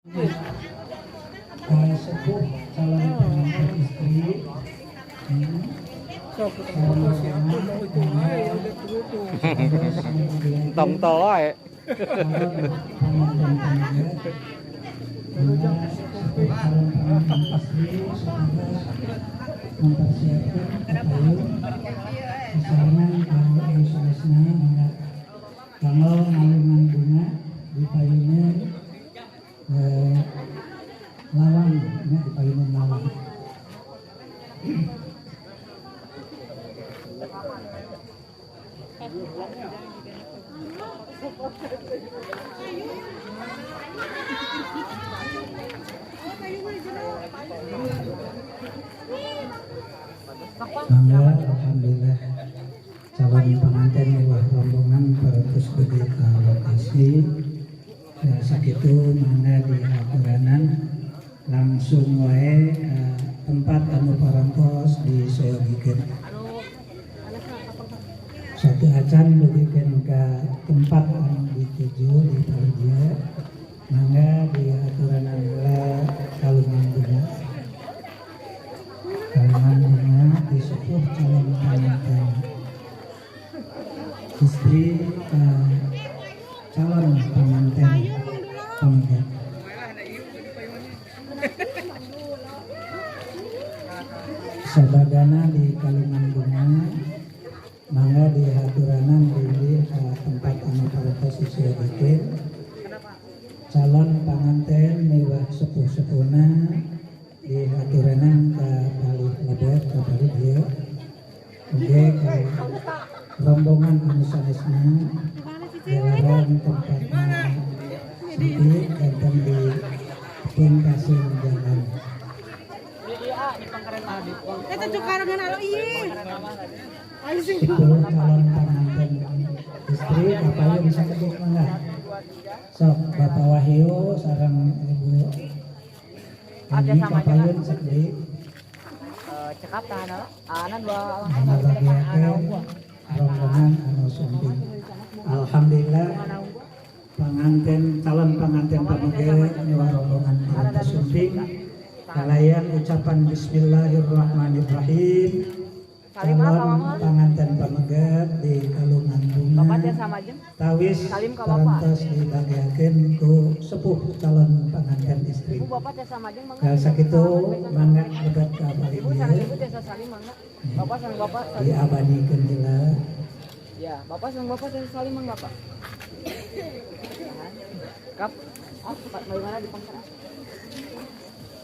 Sepuh calon pengantin istri. Tong tol wae. Mempersiapkan kepayung misalnya kalau isolasinya kalau ngalungan bunga di payunnya lawang ya, di payunnya lawang. Mangga, alhamdulillah calon pengantin mewah rombongan parantos gede ka lokasi sakitu mangga di aturanan langsung wae tempat anu parantos diseogikeun. Satu acan dugikeun ka tempat anu dituju di panitia mangga di aturanan kalungan bunga. Kalungan bunga disepuh calon pengantin istri calon pengantin pengantin. Sabadana di kalungan bunga mangga di haturanan di tempat anu parantos diseogikeun calon pengantin mewah sepuh-sepuhna di haturanan ka bali lebar ka bali dieu oge ka rombongan anu sanesna dilarang tempatna sempit dan di pungkasin jalan. Kita cukarangan alo ieu. Itu calon pengantin istri kapalnya bisa keduk mangga. Sok Bapak Wahyu sareng Ibu Ani kapalun sakdeui. Cekap tahan ala. Ana dua Bagiakeun rombongan anu sumping. Alhamdulillah pengantin calon pengantin pamugih nyewa rombongan anu sumping. Kalayan ucapan Bismillahirrahmanirrahim. Calon pengantin pamegah di kalungan bunga tawis parantos dibagiakeun ku sepuh calon pengantin istri. Sakitu mangga lebat ka bali dieu. Bapak sang bapak Diabadikeun heula. ya, bapak sang bapak teh salim mangga Pak. Kap, bagaimana di pangkara?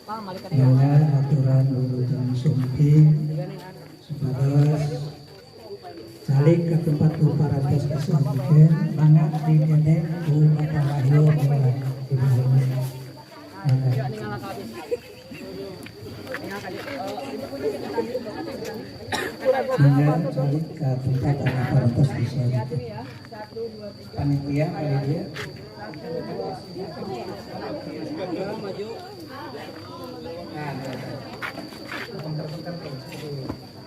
Pak, malik ka Mangga aturan lulusan sumping supados calik ke tempat ku parantos kesampikeun mangga digendeng ku Bapak Wahyu buat ibu. Mangga. Mangga calik ke tempat anu parantos kesampikeun. Panitia panitia.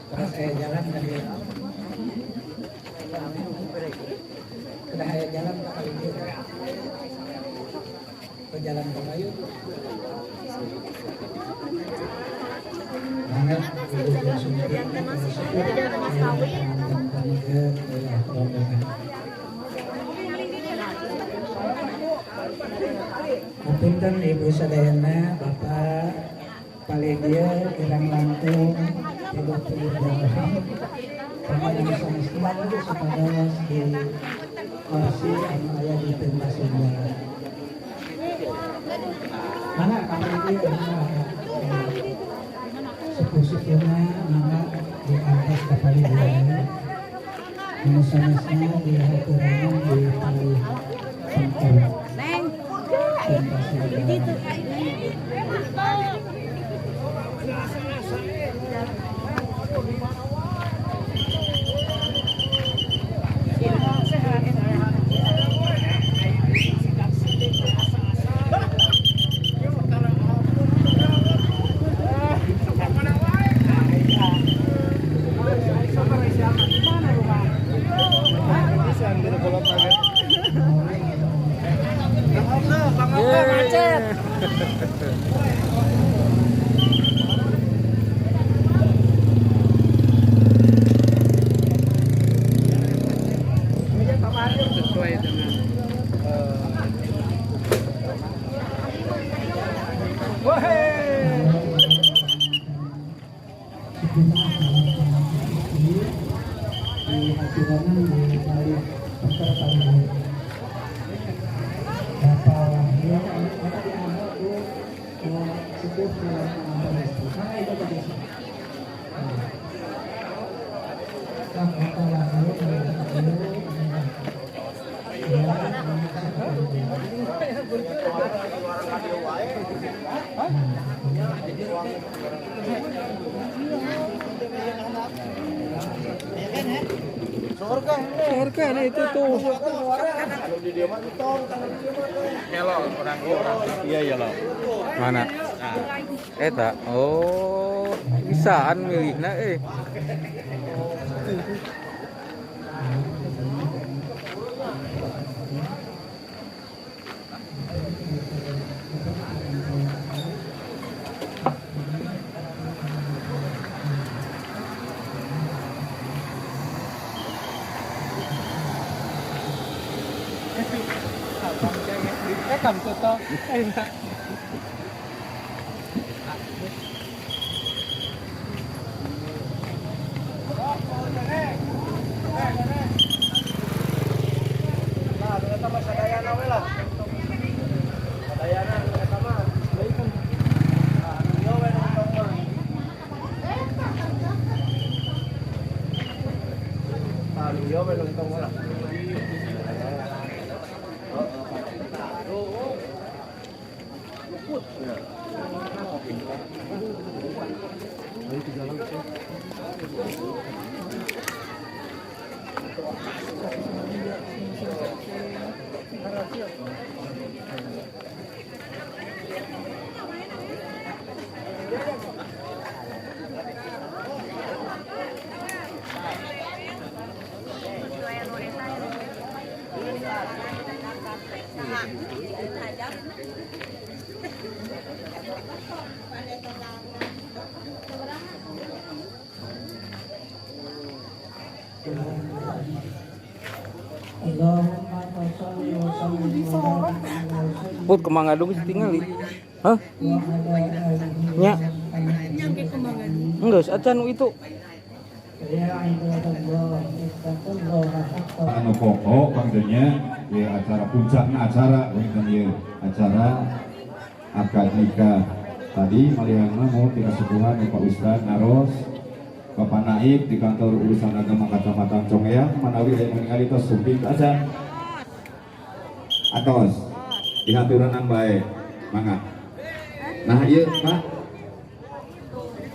Terus saya jalan dari saya jalan ke kali itu ke jalan ke Bayu banget Punten Ibu Sadayana Bapak Paledia Irang Langkung Ibu Pilihan pemain semestinya itu supados di kursi anu aya di pentas undangan. Mana kapal itu sepuh-sepuhna mana di atas kapal itu anu sanesna di haturanan di pali pangkal pentas undangan. sesuai dengan di hadirangan di balik peserta Bapak Wahyu ada di awal itu sepuh pengantin istri. Mana itu tadi? Bapak Wahyu surga nah itu tuh. Hello, orang iya ya lo. Mana? Eta. Oh, bisaan milihna Cầm cho to. Put kemang adu bisa tinggali. Hah? Nya. Enggak, acan itu. Anu pokok bangdanya ya acara puncaknya acara ya acara akad nikah tadi maliangna mau dikasuhan Pak Ustad Naros Bapak Naib di kantor urusan agama Kecamatan Congeang manawi aya ningali tos sumping aja atos dihaturanan bae mangga nah ieu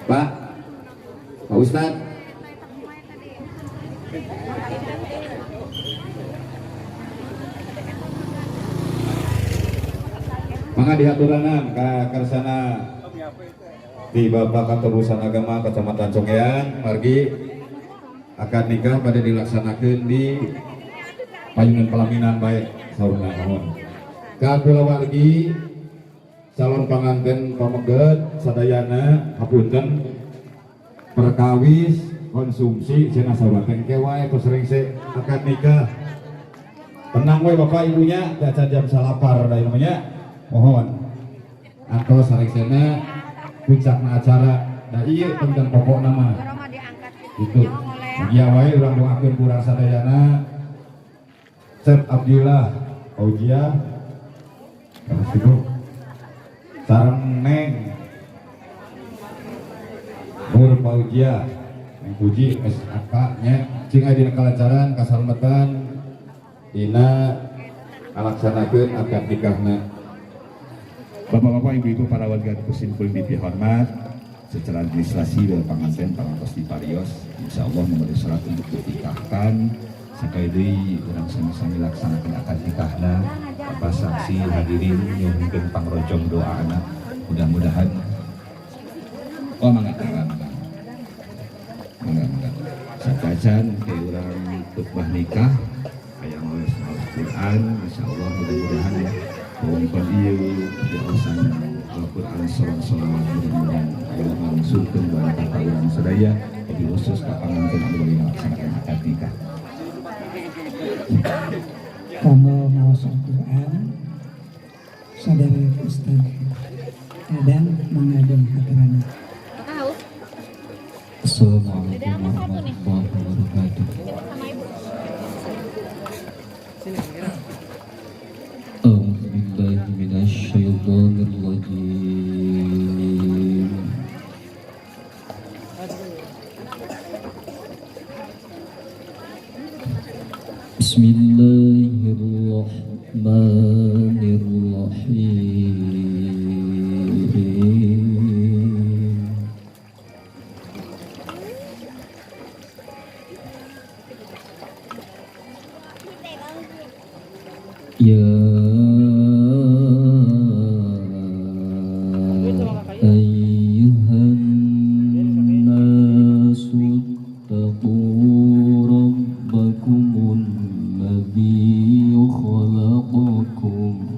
Pak Ustad maka dihaturanan ka karsana di Bapak Kantor Urusan Agama Kecamatan Congeang margi akad nikah pada dilaksanakan di payunan pelaminan baik saurna mohon ka kulawargi calon panganten pameget sadayana hapunten perkawis konsumsi cenah sahabat kewae sering se akad nikah tenang we Bapak Ibunya dacan jam salapar da namanya mohon antos sareksena puncakna acara da ieu tentang pokok nama itu dia wae urang doakeun kurang sadayana Chef Abdillah Aujia kasih sareng Neng Nur Paujia Neng Puji SAK nya cing aya dina kalacaran kasalmetan dina ngalaksanakeun akad nikahna. Bapak-bapak, ibu-ibu, para warga Dusun Kulim hormat, secara administrasi dan pengantin parantos di Parios, insya Allah memberi syarat untuk dinikahkan. Sekali deui urang sami-sami laksanakeun akad nikahna. Bapak saksi hadirin nyuhunkeun pangrojong doa anak. Mudah-mudahan mangga. Sakajan ke urang khutbah nikah aya Al-Qur'an, insya Allah mudah-mudahan ya. Wongkon ieu urusan Al-Quran solawat mudah-mudahan adalah langsung kembali ke kalian sedaya jadi khusus ke pengantin anu bari melaksanakan akad nikah. Kanggo maos Al-Qur'an saudara Ustaz Adam mengajeng haturana. Assalamualaikum warahmatullahi wabarakatuh. A'udzu billahi minasy syaithanir rajim. Bismillahirrahmanirrahim. Ya ayyuhan nasu taqu rabbakumun ladzi khalaqakum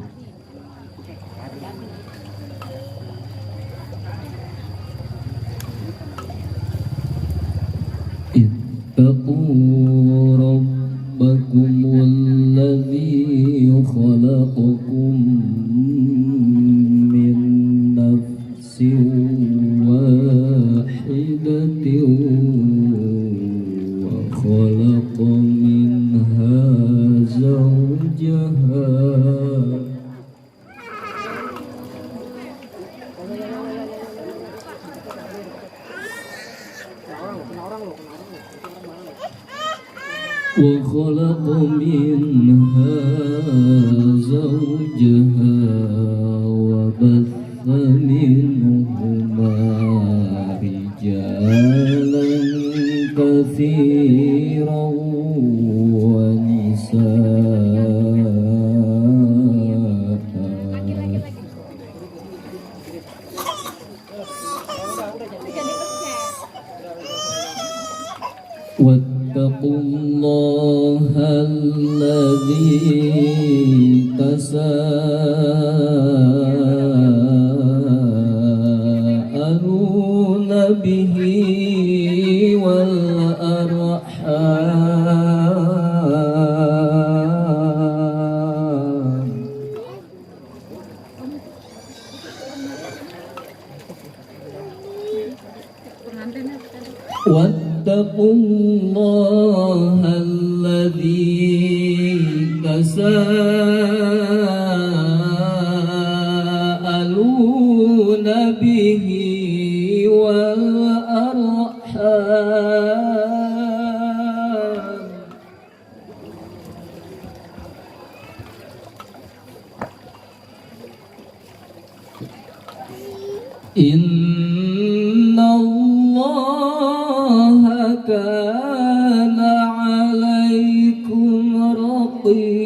ittaqu rabbakumul ladzi khalaqakum min nafsin wahidatin wa khalaqa minha zawjaha وخلق منها زوجها وبث منهما رجالا كثيرا ونساء واتقوا الله الذي تساءلون به والأرحام واتقوا الله الذي تساءلون به والأرحام إن الله كان عليكم رقيبا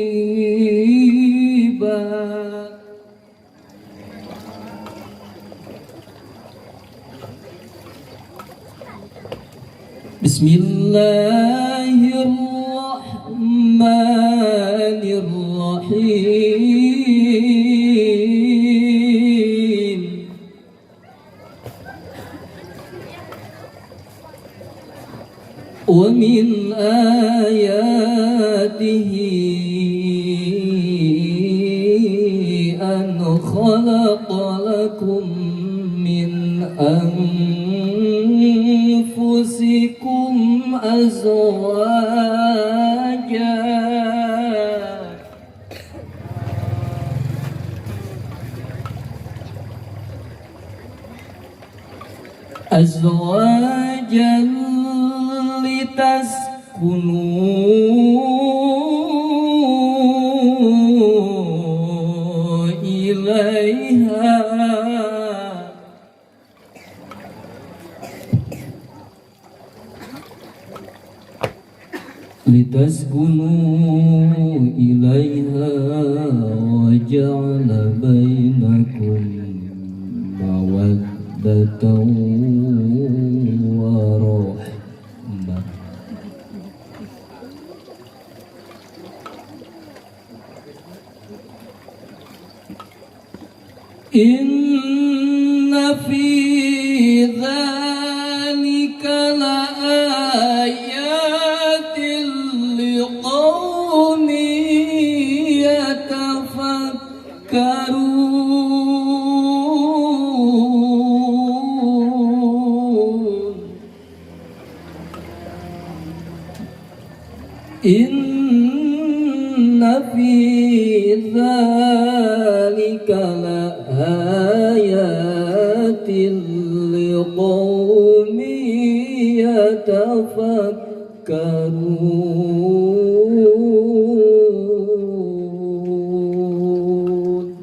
بسم الله الرحمن الرحيم ومن آياته أن خلق لكم من أنفسكم أزواجا لتسكنوا إليها وجعل بينكم مودة ورحمة إن في ذلك لآيات لقوم يتفكرون إن في ذلك لآيات لقوم يتفكرون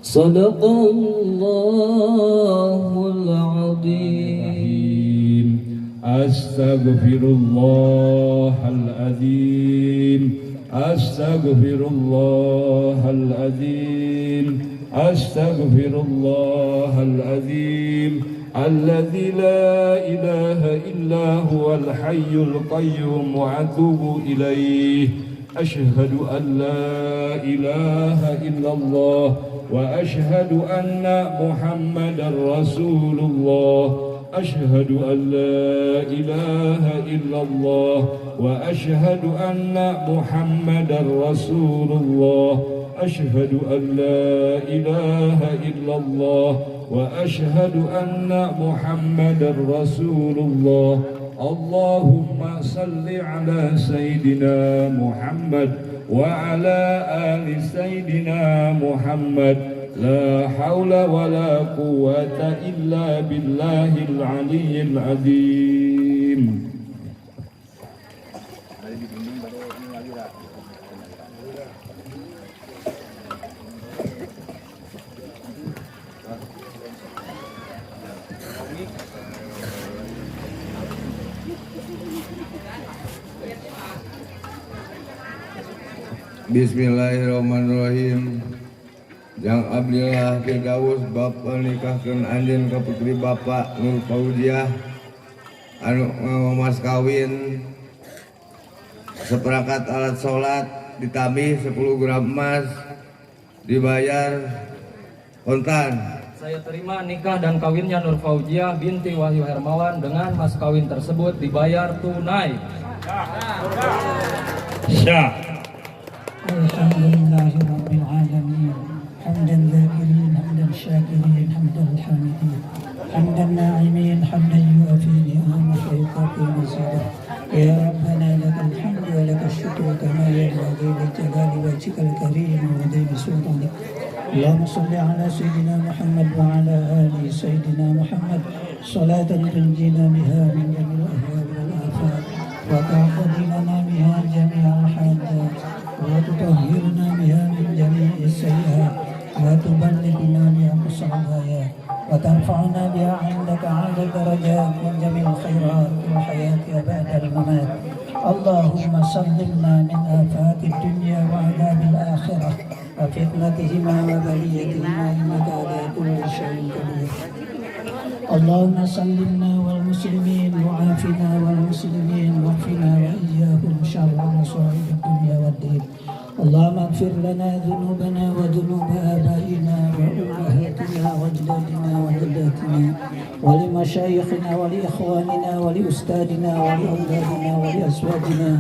صدق الله العظيم. Astaghfirullah al-azim. Astaghfirullah al-azim. Astaghfirullah al-azim. Alladzi la ilaha illa huwal hayyul qayyum wa atubu ilaih. Ashhadu an la ilaha illallah wa ashhadu anna Muhammadar Rasulullah. أشهد أن لا إله إلا الله وأشهد أن محمدا رسول الله. أشهد أن لا إله إلا الله وأشهد أن محمدا رسول الله. اللهم صل على سيدنا محمد وعلى آل سيدنا محمد. لا حول ولا قوة إلا بالله العلي العظيم. Bismillahirrahmanirrahim. Yang Abdillah Firdaus Bapak nikahkeun anjeun ka putri Bapak Nur Fauziah anu mas kawin seperangkat alat sholat ditambih 10 gram emas dibayar kontan. Saya terima nikah dan kawinnya Nur Fauziah binti Wahyu Hermawan dengan mas kawin tersebut dibayar tunai. Syah. Alhamdulillahirabbil alamin. حمدا ذاكرين حمدا شاكرين حمدا الحامدين حمدا ناعمين حمدا يوافي نعمك ويكافئ مزيدا. يا ربنا لك الحمد ولك الشكر كما ينبغي لجلال وجهك الكريم وعظيم سلطانك. اللهم صل على سيدنا محمد وعلى آل سيدنا محمد صلاة تنجينا بها من جميع الأهوال والآفات وتقضي لنا بها جميع الحاجات وتطهرنا بها من جميع السيئات وتبلغنا بها أقصى الغايات وترفعنا بها عندك أعلى الدرجات من جميع الخيرات في الحياة وبعد الممات. اللهم سلمنا من آفات الدنيا وعذاب الآخرة وفتنتهما وبليتهما إنك على كل شيء قدير. اللهم سلمنا والمسلمين وعافنا والمسلمين واكفنا وإياهم شر مصائب الدنيا والدين. اللهم اغفر لنا ذنوبنا وذنوب آبائنا وأمهاتنا وأجدادنا وجداتنا ولمشايخنا ولإخواننا ولأستاذنا ولأولادنا ولأزواجنا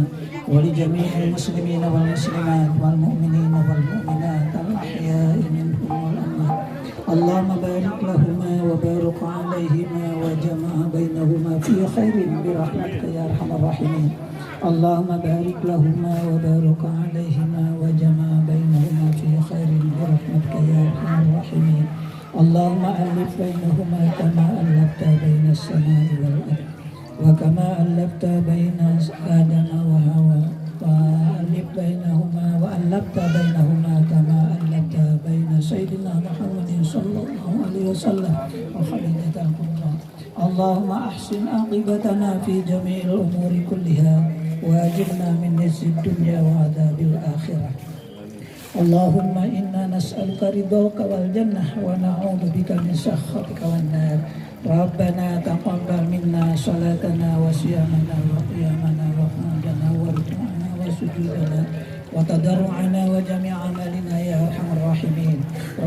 ولجميع المسلمين والمسلمات والمؤمنين والمؤمنات الأحياء منهم والأموات. اللهم بارك لهما وبارك عليهما وجمع بينهما في خير برحمتك يا أرحم الراحمين. اللهم بارك لهما وبارك عليهما وجمع بينهما في خير برحمتك يا أرحم الراحمين. اللهم ألف بينهما كما ألفت بين السماء والأرض وكما ألفت بين آدم وحواء وألف بينهما كما ألفت بين سيدنا محمد صلى الله عليه وسلم وخليلة الكبرى. اللهم أحسن عاقبتنا في جميع الأمور كلها وأجرنا من خزي الدنيا وعذاب الآخرة. اللهم إنا نسألك رضاك والجنة ونعوذ بك من سخطك والنار. ربنا تقبل منا صلاتنا وصيامنا وقيامنا وحمدنا وركوعنا وسجودنا وتضرعنا وجميع أعمالنا يا أرحم الراحمين.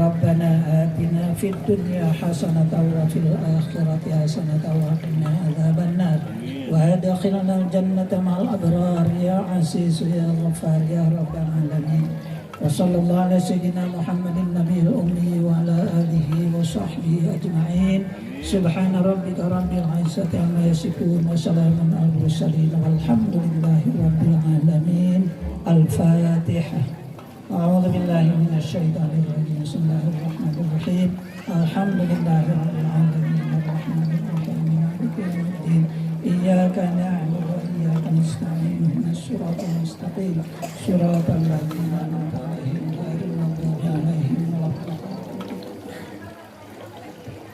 ربنا آتنا في الدنيا حسنة وفي الآخرة حسنة وقنا عذاب النار وأدخلنا الجنة مع الأبرار يا عزيز يا غفار يا رب العالمين. وصلى الله على سيدنا محمد النبي الأمي وعلى آله وصحبه أجمعين. سبحان ربك رب العزة عما يصفون وسلام على المرسلين والحمد لله رب العالمين. الفاتحة. أعوذ بالله من الشيطان الرجيم. بسم الله الرحمن الرحيم. الحمد لله رب العالمين الرحمن الرحيم مالك يوم الدين. إياك نعبد وإياك نستعين اهدنا الصراط المستقيم صراط الذين